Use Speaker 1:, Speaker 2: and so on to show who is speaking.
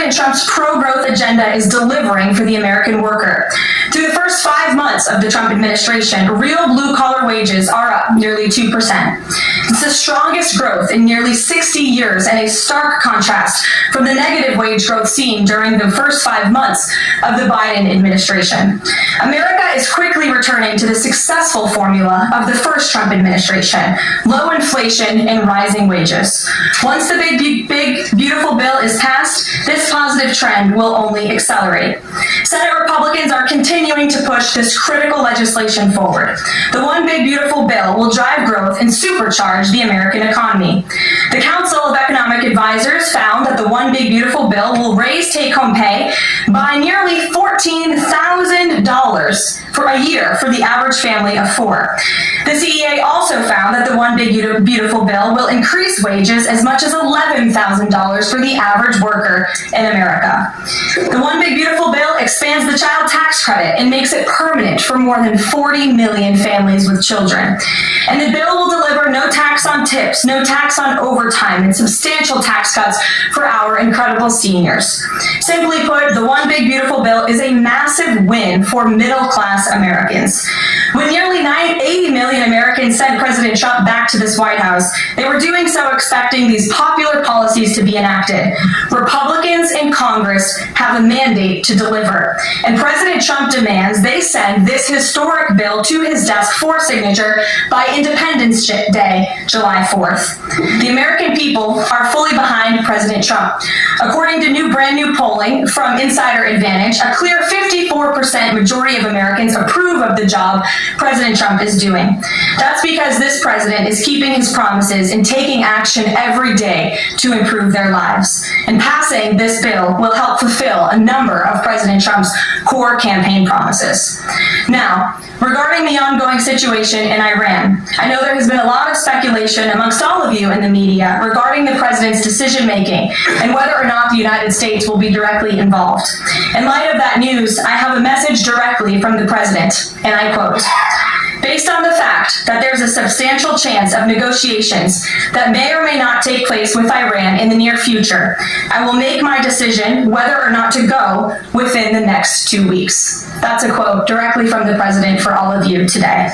Speaker 1: President Trump's pro-growth agenda is delivering for the American worker. Through the first 5 months of the Trump administration, real blue-collar wages are up nearly 2%. It's the strongest growth in nearly 60 years and a stark contrast from the negative wage growth seen during the first 5 months of the Biden administration. America is quickly returning to the successful formula of the first Trump administration: low inflation and rising wages. Once the big, beautiful bill is passed, this positive trend will only accelerate. Senate Republicans are continuing to push this critical legislation forward. The One Big Beautiful Bill will drive growth and supercharge the American economy. The Council of Economic Advisors found that the One Big Beautiful Bill will raise take-home pay by nearly $14,000 for a year for the average family of 4. The CEA also found that the One Big Beautiful Bill will increase wages as much as $11,000 for the average worker in America. The One Big Beautiful Bill expands the child tax credit and makes it permanent for more than 40 million families with children. And the bill will deliver no tax on tips, no tax on overtime, and substantial tax cuts for our incredible seniors. Simply put, the One Big Beautiful Bill is a massive win for middle-class Americans. When nearly 80 million Americans sent President Trump back to this White House, they were doing so expecting these popular policies to be enacted. Republicans in Congress have a mandate to deliver, and President Trump demands they send this historic bill to his desk for signature by Independence Day, July 4th. The American people are fully behind President Trump. According to brand new polling from Insider Advantage, a clear 54% majority of Americans approve of the job President Trump is doing. That's because this president is keeping his promises and taking action every day to improve their lives. And passing this bill will help fulfill a number of President Trump's core campaign promises. Now, regarding the ongoing situation in Iran, I know there has been a lot of speculation amongst all of you in the media regarding the president's decision-making and whether or not the United States will be directly involved. In light of that news, I have a message directly from the president, and I quote, "Based on the fact that there's a substantial chance of negotiations that may or may not take place with Iran in the near future, I will make my decision whether or not to go within the next 2 weeks." That's a quote directly from the president for all of you today.